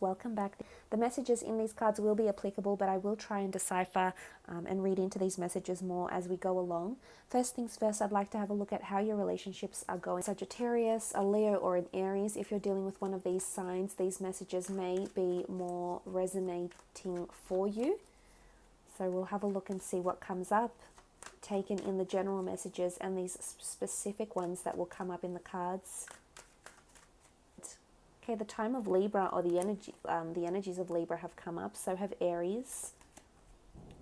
welcome back. The messages in these cards will be applicable, but I will try and decipher and read into these messages more as we go along. First things first, I'd like to have a look at how your relationships are going. Sagittarius, a Leo, or an Aries. If you're dealing with one of these signs, these messages may be more resonating for you. So we'll have a look and see what comes up, taken in the general messages and these specific ones that will come up in the cards. Okay, the time of Libra, or the energies of Libra have come up. So have Aries,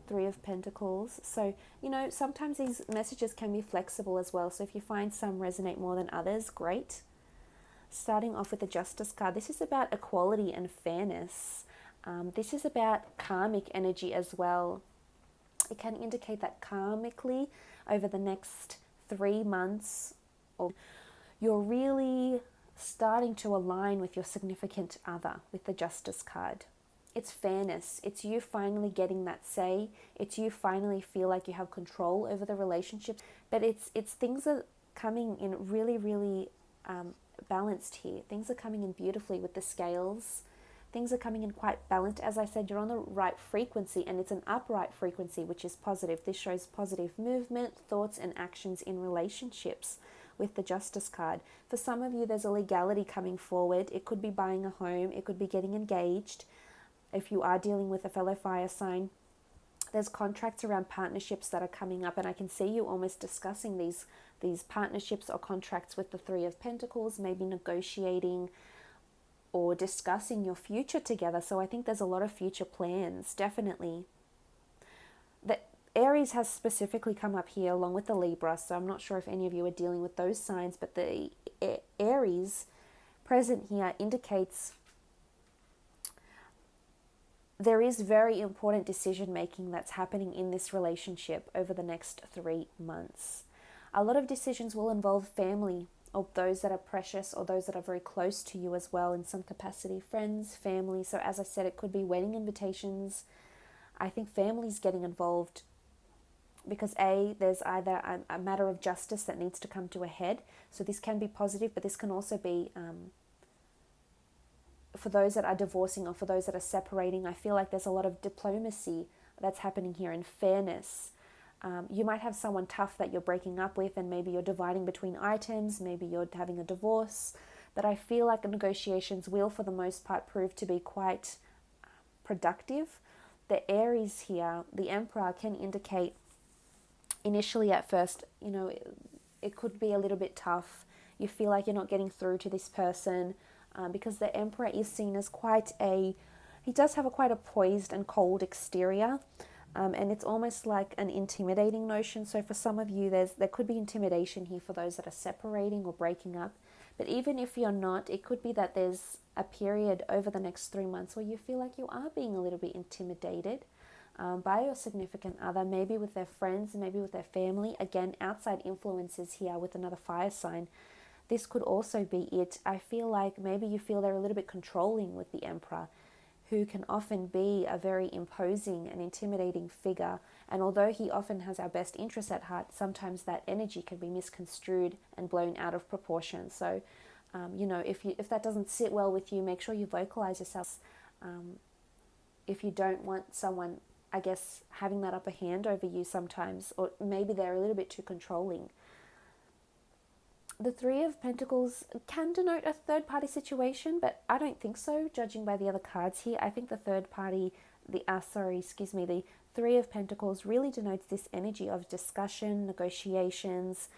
Three of Pentacles. So, you know, sometimes these messages can be flexible as well. So if you find some resonate more than others, great. Starting off with the Justice card, this is about equality and fairness. This is about karmic energy as well. It can indicate that karmically over the next 3 months, or you're really starting to align with your significant other with the Justice card. It's fairness. It's you finally getting that say. It's you finally feel like you have control over the relationship. But it's things are coming in really, really balanced here. Things are coming in beautifully with the scales. Things are coming in quite balanced. As I said, you're on the right frequency, and it's an upright frequency, which is positive. This shows positive movement, thoughts, and actions in relationships with the Justice card. For some of you, there's a legality coming forward. It could be buying a home. It could be getting engaged. If you are dealing with a fellow fire sign, there's contracts around partnerships that are coming up, and I can see you almost discussing these partnerships or contracts with the Three of Pentacles, maybe negotiating or discussing your future together. So I think there's a lot of future plans, definitely. The Aries has specifically come up here along with the Libra, so I'm not sure if any of you are dealing with those signs, but the Aries present here indicates there is very important decision making that's happening in this relationship over the next 3 months. A lot of decisions will involve family, or those that are precious, or those that are very close to you as well in some capacity, friends, family. So as I said, it could be wedding invitations. I think families getting involved because there's either a matter of justice that needs to come to a head. So this can be positive, but this can also be for those that are divorcing or for those that are separating. I feel like there's a lot of diplomacy that's happening here and fairness. You might have someone tough that you're breaking up with, and maybe you're dividing between items, maybe you're having a divorce, but I feel like the negotiations will, for the most part, prove to be quite productive. The Aries here, the Emperor, can indicate initially at first, you know, it could be a little bit tough. You feel like you're not getting through to this person because the Emperor is seen as he does have quite a poised and cold exterior. And it's almost like an intimidating notion. So for some of you, there could be intimidation here for those that are separating or breaking up. But even if you're not, it could be that there's a period over the next 3 months where you feel like you are being a little bit intimidated by your significant other, maybe with their friends, maybe with their family. Again, outside influences here with another fire sign. This could also be it. I feel like maybe you feel they're a little bit controlling with the Emperor, who can often be a very imposing and intimidating figure. And although he often has our best interests at heart, sometimes that energy can be misconstrued and blown out of proportion. So, you know, if that doesn't sit well with you, make sure you vocalize yourself. If you don't want someone, I guess, having that upper hand over you sometimes, or maybe they're a little bit too controlling. The Three of Pentacles can denote a third-party situation, but I don't think so, judging by the other cards here. I think the the Three of Pentacles really denotes this energy of discussion, negotiations,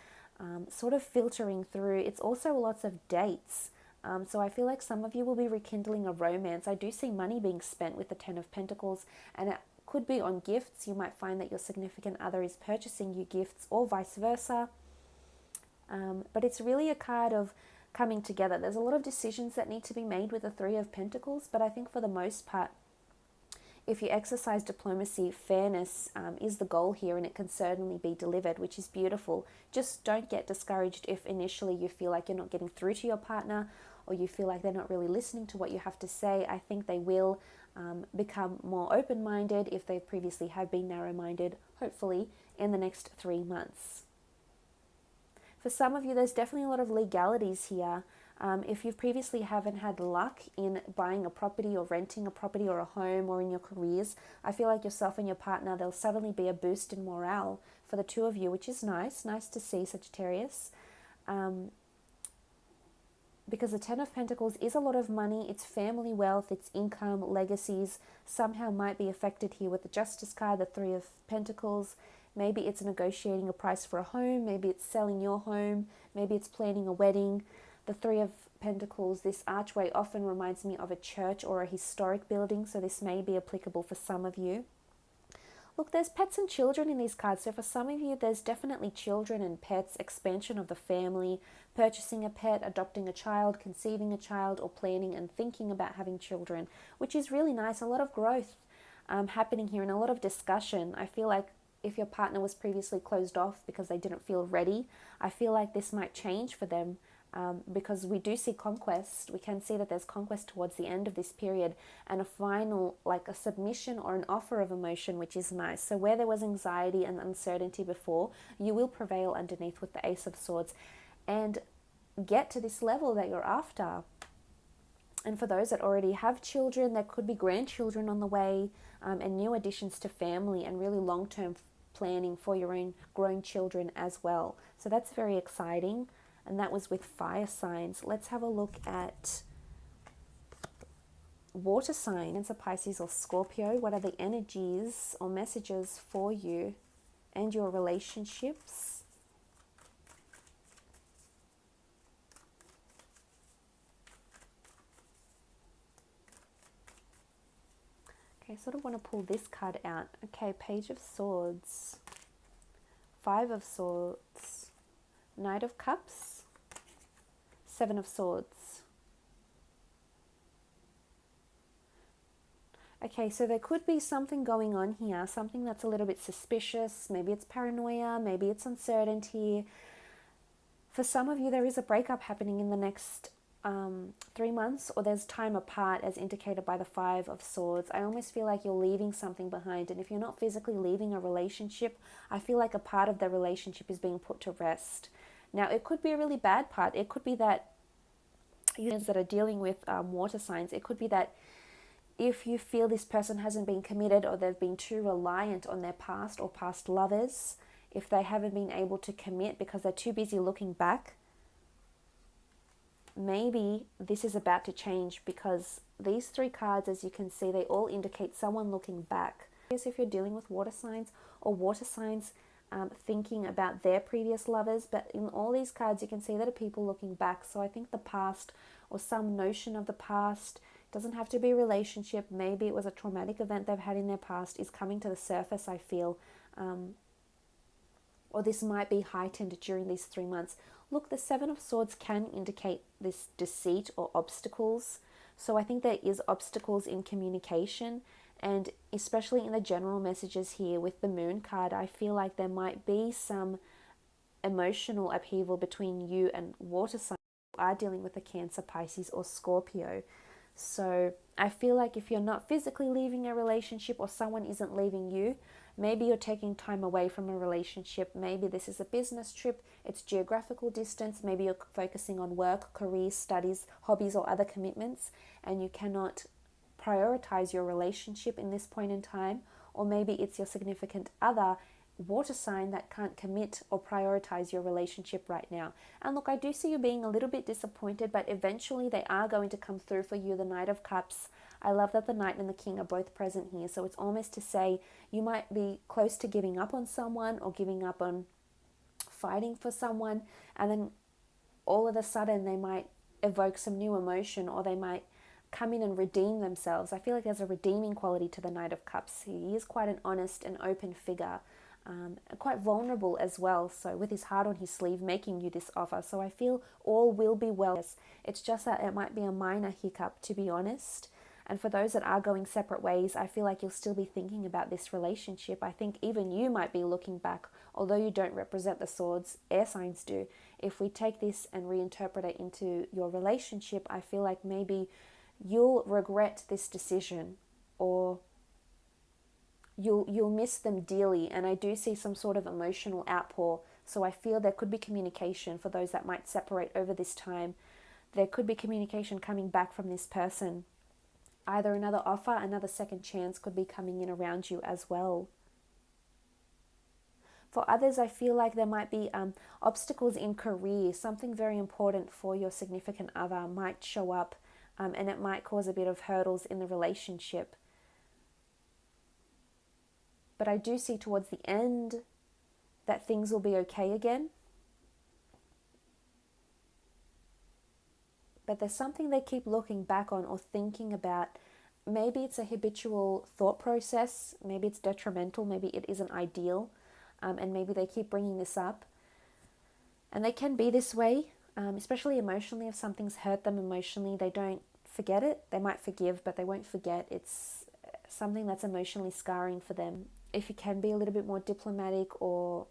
sort of filtering through. It's also lots of dates. So I feel like some of you will be rekindling a romance. I do see money being spent with the Ten of Pentacles, and it could be on gifts. You might find that your significant other is purchasing you gifts, or vice versa. But it's really a card of coming together. There's a lot of decisions that need to be made with the Three of Pentacles, but I think for the most part, if you exercise diplomacy, fairness is the goal here, and it can certainly be delivered, which is beautiful. Just don't get discouraged if initially you feel like you're not getting through to your partner, or you feel like they're not really listening to what you have to say. I think they will become more open-minded if they previously have been narrow-minded, hopefully, in the next 3 months. For some of you, there's definitely a lot of legalities here. If you previously haven't had luck in buying a property or renting a property or a home or in your careers, I feel like yourself and your partner, there'll suddenly be a boost in morale for the two of you, which is nice. Nice to see, Sagittarius. Because the Ten of Pentacles is a lot of money, it's family wealth, it's income, legacies, somehow might be affected here with the Justice card, the Three of Pentacles. Maybe it's negotiating a price for a home, maybe it's selling your home, maybe it's planning a wedding. The Three of Pentacles, this archway often reminds me of a church or a historic building, so this may be applicable for some of you. Look, there's pets and children in these cards. So for some of you, there's definitely children and pets, expansion of the family, purchasing a pet, adopting a child, conceiving a child, or planning and thinking about having children, which is really nice. A lot of growth happening here and a lot of discussion. I feel like if your partner was previously closed off because they didn't feel ready, I feel like this might change for them. Because we do see conquest, we can see that there's conquest towards the end of this period and a final, like a submission or an offer of emotion, which is nice. So where there was anxiety and uncertainty before, you will prevail underneath with the Ace of Swords and get to this level that you're after. And for those that already have children, there could be grandchildren on the way, and new additions to family and really long-term planning for your own grown children as well. So that's very exciting. And that was with fire signs. Let's have a look at water signs, a Pisces or Scorpio. What are the energies or messages for you and your relationships? Okay, I sort of want to pull this card out. Okay, Page of Swords, Five of Swords, Knight of Cups, Seven of Swords. Okay, so there could be something going on here, something that's a little bit suspicious. Maybe it's paranoia, maybe it's uncertainty. For some of you, there is a breakup happening in the next 3 months, or there's time apart as indicated by the Five of Swords. I almost feel like you're leaving something behind, and if you're not physically leaving a relationship, I feel like a part of the relationship is being put to rest. Now, it could be a really bad part. It could be that you that are dealing with water signs, it could be that if you feel this person hasn't been committed or they've been too reliant on their past or past lovers, if they haven't been able to commit because they're too busy looking back, maybe this is about to change, because these three cards, as you can see, they all indicate someone looking back. If you're dealing with water signs or water signs thinking about their previous lovers, but in all these cards you can see that are people looking back. So I think the past or some notion of the past, doesn't have to be a relationship, maybe it was a traumatic event they've had in their past, is coming to the surface, I feel, or this might be heightened during these 3 months. Look, the Seven of Swords can indicate this deceit or obstacles. So I think there is obstacles in communication, and especially in the general messages here with the Moon card, I feel like there might be some emotional upheaval between you and water signs who are dealing with a Cancer, Pisces, or Scorpio. So I feel like if you're not physically leaving a relationship or someone isn't leaving you, maybe you're taking time away from a relationship. Maybe this is a business trip, it's geographical distance, maybe you're focusing on work, career, studies, hobbies, or other commitments, and you cannot prioritize your relationship in this point in time. Or maybe it's your significant other, water sign, that can't commit or prioritize your relationship right now. And look, I do see you being a little bit disappointed, but eventually they are going to come through for you. The Knight of Cups, I love that the Knight and the King are both present here. So it's almost to say you might be close to giving up on someone or giving up on fighting for someone, and then all of a sudden they might evoke some new emotion, or they might come in and redeem themselves. I feel like there's a redeeming quality to the Knight of Cups. He is quite an honest and open figure, quite vulnerable as well, so with his heart on his sleeve making you this offer. So I feel all will be well. It's just that it might be a minor hiccup, to be honest. And for those that are going separate ways, I feel like you'll still be thinking about this relationship. I think even you might be looking back, although you don't represent the swords, air signs do. If we take this and reinterpret it into your relationship, I feel like maybe you'll regret this decision, or you'll miss them dearly. And I do see some sort of emotional outpour. So I feel there could be communication for those that might separate over this time. there could be communication coming back from this person. Either another offer, another second chance could be coming in around you as well. For others, I feel like there might be obstacles in career. Something very important for your significant other might show up, and it might cause a bit of hurdles in the relationship. But I do see towards the end that things will be okay again. But there's something they keep looking back on or thinking about. Maybe it's a habitual thought process. Maybe it's detrimental. Maybe it isn't ideal. And maybe they keep bringing this up. And they can be this way, especially emotionally. If something's hurt them emotionally, they don't forget it. They might forgive, but they won't forget. It's something that's emotionally scarring for them. If you can be a little bit more diplomatic or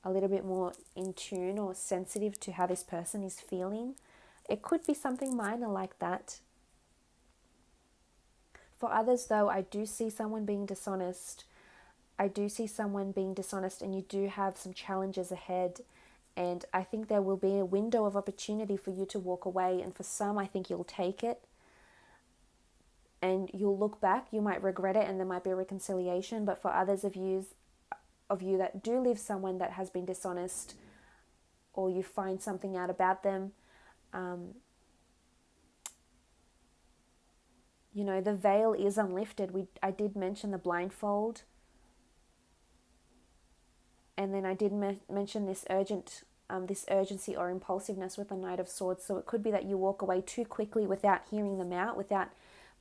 a little bit more in tune or sensitive to how this person is feeling, it could be something minor like that. For others, though, I do see someone being dishonest. I do see someone being dishonest, and you do have some challenges ahead. And I think there will be a window of opportunity for you to walk away. And for some, I think you'll take it. And you'll look back, you might regret it, and there might be a reconciliation. But for others of you that do leave someone that has been dishonest, or you find something out about them, the veil is unlifted. I did mention the blindfold. And then I did mention this urgency or impulsiveness with the Knight of Swords. So it could be that you walk away too quickly without hearing them out, without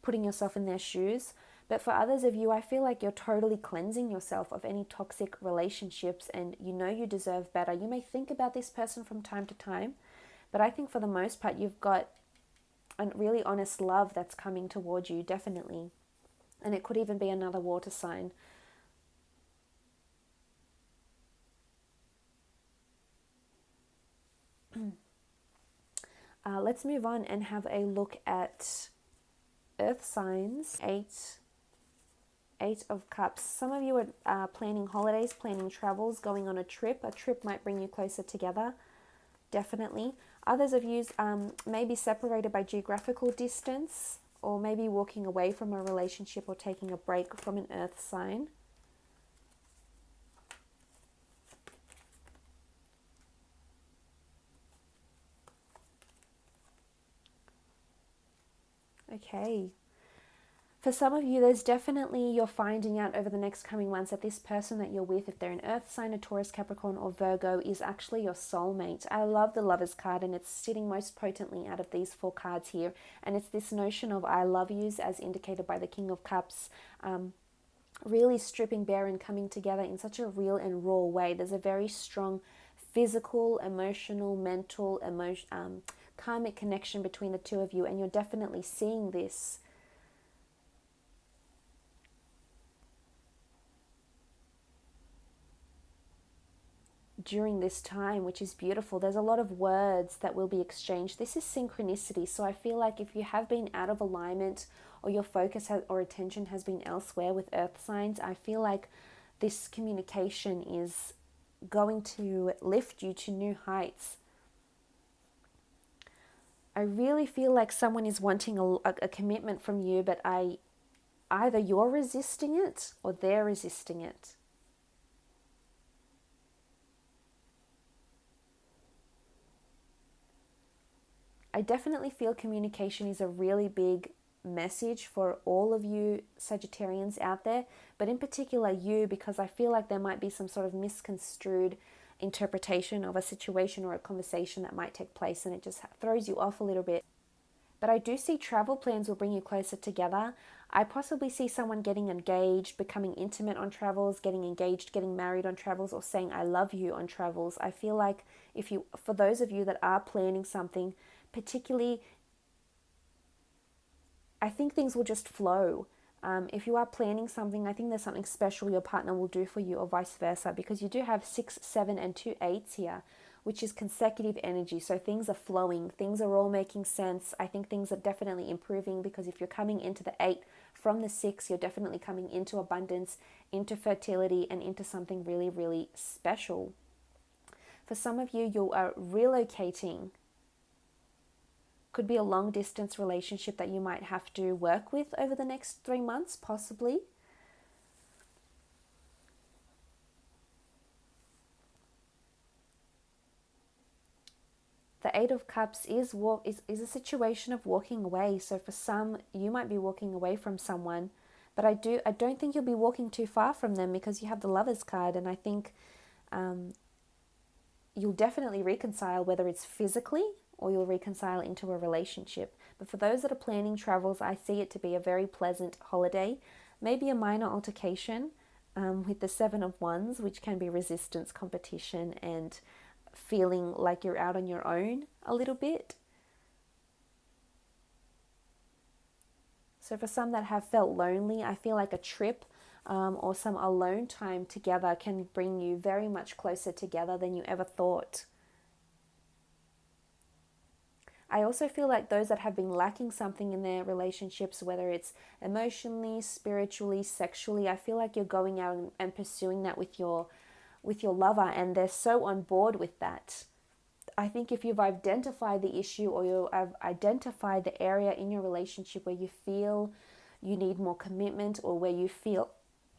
putting yourself in their shoes. But for others of you, I feel like you're totally cleansing yourself of any toxic relationships, and you deserve better. You may think about this person from time to time, but I think for the most part, you've got a really honest love that's coming towards you, definitely. And it could even be another water sign. Let's move on and have a look at earth signs. Eight of Cups. Some of you are planning holidays, planning travels, going on a trip. A trip might bring you closer together, definitely. Others of you may be separated by geographical distance, or maybe walking away from a relationship or taking a break from an earth sign. Okay. For some of you, there's definitely, you're finding out over the next coming months that this person that you're with, if they're an earth sign, a Taurus, Capricorn, or Virgo, is actually your soulmate. I love the Lovers card, and it's sitting most potently out of these 4 cards here. And it's this notion of I love yous, as indicated by the King of Cups, really stripping bare and coming together in such a real and raw way. There's a very strong physical, emotional, mental, karmic connection between the two of you, and you're definitely seeing this. During this time, which is beautiful. There's a lot of words that will be exchanged. This is synchronicity. So I feel like if you have been out of alignment, or your focus or attention has been elsewhere with earth signs, I feel like this communication is going to lift you to new heights. I really feel like someone is wanting a commitment from you, but either you're resisting it or they're resisting it. I definitely feel communication is a really big message for all of you Sagittarians out there, but in particular you, because I feel like there might be some sort of misconstrued interpretation of a situation or a conversation that might take place, and it just throws you off a little bit. But I do see travel plans will bring you closer together. I possibly see someone getting engaged, becoming intimate on travels, getting engaged, getting married on travels, or saying I love you on travels. I feel like for those of you that are planning something, particularly, I think things will just flow. If you are planning something, I think there's something special your partner will do for you, or vice versa, because you do have 6, 7, and 2 8s here, which is consecutive energy. So things are flowing. Things are all making sense. I think things are definitely improving, because if you're coming into the 8 from the 6, you're definitely coming into abundance, into fertility, and into something really, really special. For some of you, you are relocating. Could be a long distance relationship that you might have to work with over the next 3 months, possibly. The Eight of Cups is a situation of walking away. So for some, you might be walking away from someone, but I don't think you'll be walking too far from them, because you have the Lovers card, and I think you'll definitely reconcile, whether it's physically or you'll reconcile into a relationship. But for those that are planning travels, I see it to be a very pleasant holiday, maybe a minor altercation with the Seven of Wands, which can be resistance, competition, and feeling like you're out on your own a little bit. So for some that have felt lonely, I feel like a trip or some alone time together can bring you very much closer together than you ever thought. I also feel like those that have been lacking something in their relationships, whether it's emotionally, spiritually, sexually, I feel like you're going out and pursuing that with your lover, and they're so on board with that. I think if you've identified the issue, or you have identified the area in your relationship where you feel you need more commitment, or where you feel,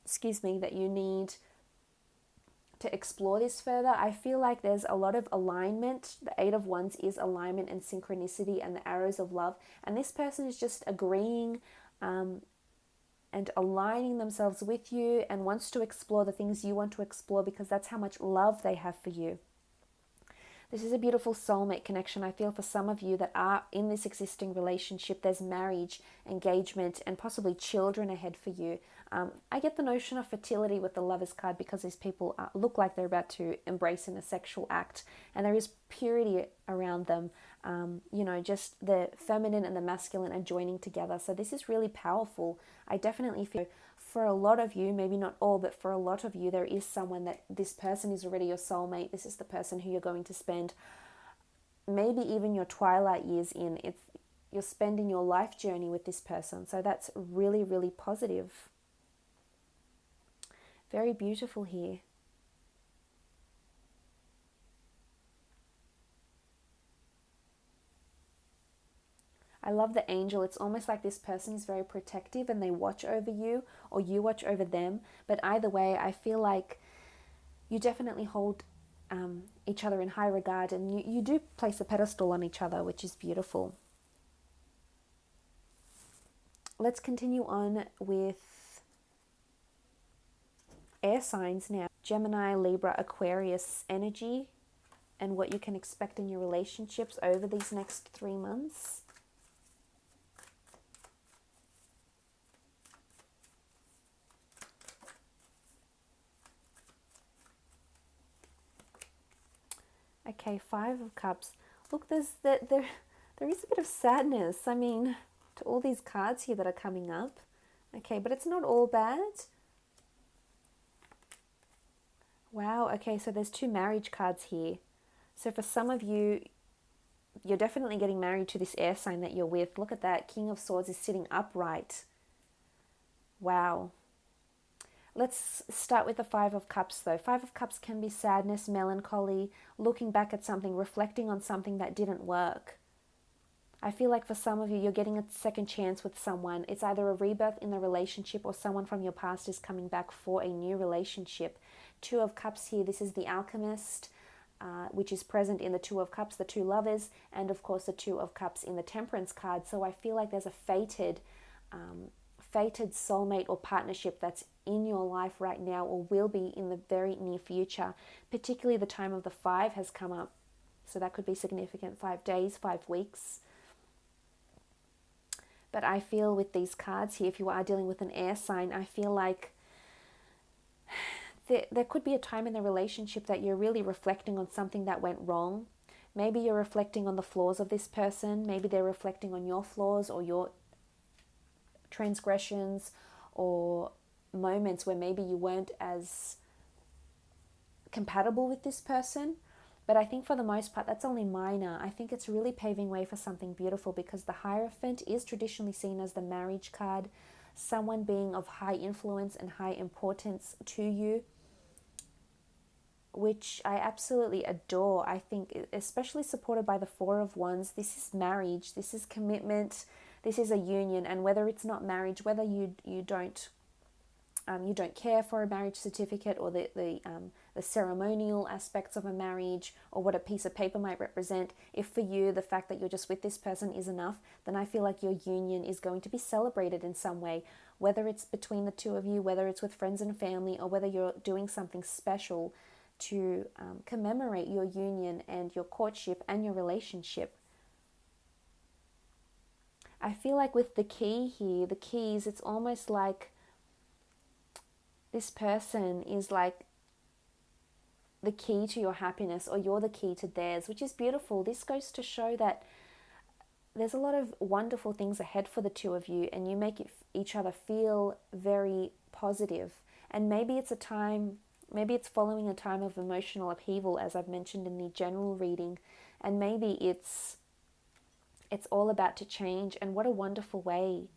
that you need to explore this further, I feel like there's a lot of alignment. The Eight of Wands is alignment and synchronicity and the arrows of love. And this person is just agreeing and aligning themselves with you, and wants to explore the things you want to explore, because that's how much love they have for you. This is a beautiful soulmate connection. I feel for some of you that are in this existing relationship, there's marriage, engagement, and possibly children ahead for you. I get the notion of fertility with the Lovers card, because these people look like they're about to embrace in a sexual act, and there is purity around them. Just the feminine and the masculine are joining together. So this is really powerful. I definitely feel for a lot of you, maybe not all, but for a lot of you, there is someone that this person is already your soulmate. This is the person who you're going to spend maybe even your twilight years in. You're spending your life journey with this person. So that's really, really positive. Very beautiful here. I love the angel. It's almost like this person is very protective and they watch over you, or you watch over them. But either way, I feel like you definitely hold each other in high regard, and you do place a pedestal on each other, which is beautiful. Let's continue on with air signs now. Gemini, Libra, Aquarius energy, and what you can expect in your relationships over these next 3 months. Okay, Five of Cups. Look, there is a bit of sadness. I mean, to all these cards here that are coming up. Okay, but it's not all bad. Wow, okay, so there's 2 marriage cards here. So for some of you, you're definitely getting married to this air sign that you're with. Look at that. King of Swords is sitting upright. Wow. Let's start with the Five of Cups though. Five of Cups can be sadness, melancholy, looking back at something, reflecting on something that didn't work. I feel like for some of you, you're getting a second chance with someone. It's either a rebirth in the relationship, or someone from your past is coming back for a new relationship. Two of Cups here, this is the Alchemist, which is present in the Two of Cups, the 2 lovers, and of course the Two of Cups in the Temperance card. So I feel like there's a fated soulmate or partnership that's in your life right now, or will be in the very near future. Particularly the time of the 5 has come up, so that could be significant. 5 days, 5 weeks. But I feel with these cards here, if you are dealing with an air sign, I feel like there could be a time in the relationship that you're really reflecting on something that went wrong. Maybe you're reflecting on the flaws of this person. Maybe they're reflecting on your flaws or your transgressions, or moments where maybe you weren't as compatible with this person. But I think for the most part, that's only minor. I think it's really paving way for something beautiful, because the Hierophant is traditionally seen as the marriage card, someone being of high influence and high importance to you, which I absolutely adore. I think, especially supported by the Four of Wands, this is marriage, this is commitment, this is a union. And whether it's not marriage, whether you don't care for a marriage certificate or the ceremonial aspects of a marriage or what a piece of paper might represent, if for you the fact that you're just with this person is enough, then I feel like your union is going to be celebrated in some way, whether it's between the two of you, whether it's with friends and family, or whether you're doing something special to commemorate your union and your courtship and your relationship. I feel like with the key here, the keys, it's almost like this person is like the key to your happiness, or you're the key to theirs, which is beautiful. This goes to show that there's a lot of wonderful things ahead for the two of you, and you make each other feel very positive. And maybe it's following a time of emotional upheaval, as I've mentioned in the general reading, and maybe it's all about to change. And what a wonderful way.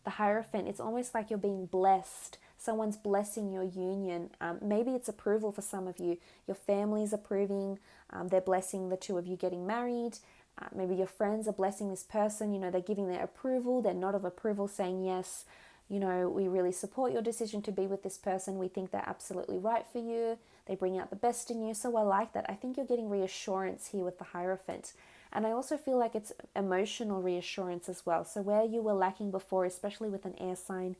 The Hierophant, it's almost like you're being blessed. Someone's blessing your union. Maybe it's approval for some of you. Your family's approving. They're blessing the two of you getting married. Maybe your friends are blessing this person. They're giving their approval, their nod of approval, saying, yes, we really support your decision to be with this person. We think they're absolutely right for you. They bring out the best in you. So I like that. I think you're getting reassurance here with the Hierophant. And I also feel like it's emotional reassurance as well. So where you were lacking before, especially with an air sign,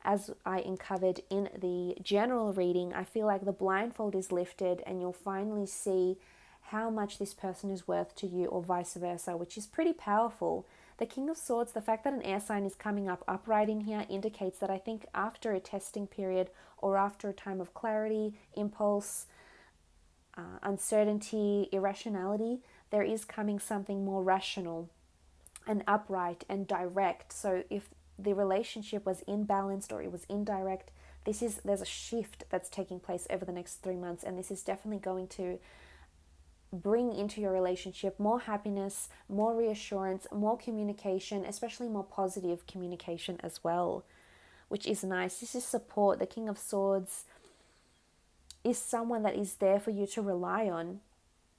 as I uncovered in the general reading, I feel like the blindfold is lifted and you'll finally see how much this person is worth to you, or vice versa, which is pretty powerful. The King of Swords, the fact that an air sign is coming up upright in here indicates that I think after a testing period, or after a time of clarity, impulse, uncertainty, irrationality, there is coming something more rational and upright and direct. So if the relationship was imbalanced or it was indirect, there's a shift that's taking place over the next 3 months, and this is definitely going to bring into your relationship more happiness, more reassurance, more communication, especially more positive communication as well, which is nice. This is support. The King of Swords is someone that is there for you to rely on,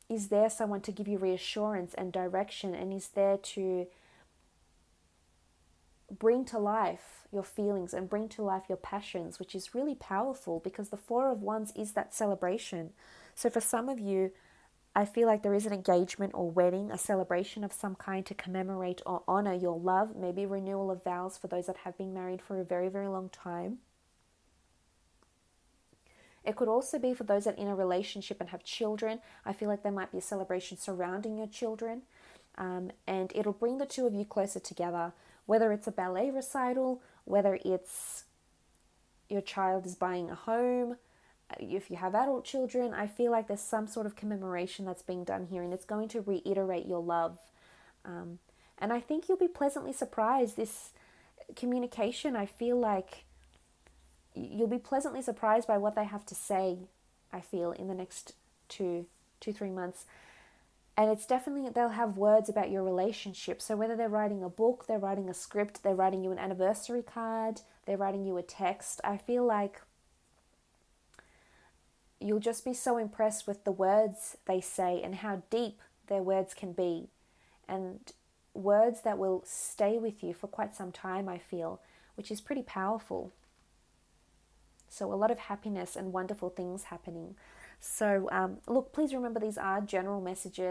is there someone to give you reassurance and direction, and is there to bring to life your feelings and bring to life your passions, which is really powerful because the Four of Wands is that celebration. So for some of you, I feel like there is an engagement or wedding, a celebration of some kind to commemorate or honor your love, maybe renewal of vows for those that have been married for a very, very long time. It could also be for those that are in a relationship and have children. I feel like there might be a celebration surrounding your children, and it'll bring the two of you closer together, whether it's a ballet recital, whether it's your child is buying a home. If you have adult children, I feel like there's some sort of commemoration that's being done here, and it's going to reiterate your love. And I think you'll be pleasantly surprised. This communication, I feel like you'll be pleasantly surprised by what they have to say, I feel, in the next 3 months. And it's definitely, they'll have words about your relationship. So whether they're writing a book, they're writing a script, they're writing you an anniversary card, they're writing you a text, I feel like you'll just be so impressed with the words they say and how deep their words can be. And words that will stay with you for quite some time, I feel, which is pretty powerful. So a lot of happiness and wonderful things happening. So look, please remember these are general messages.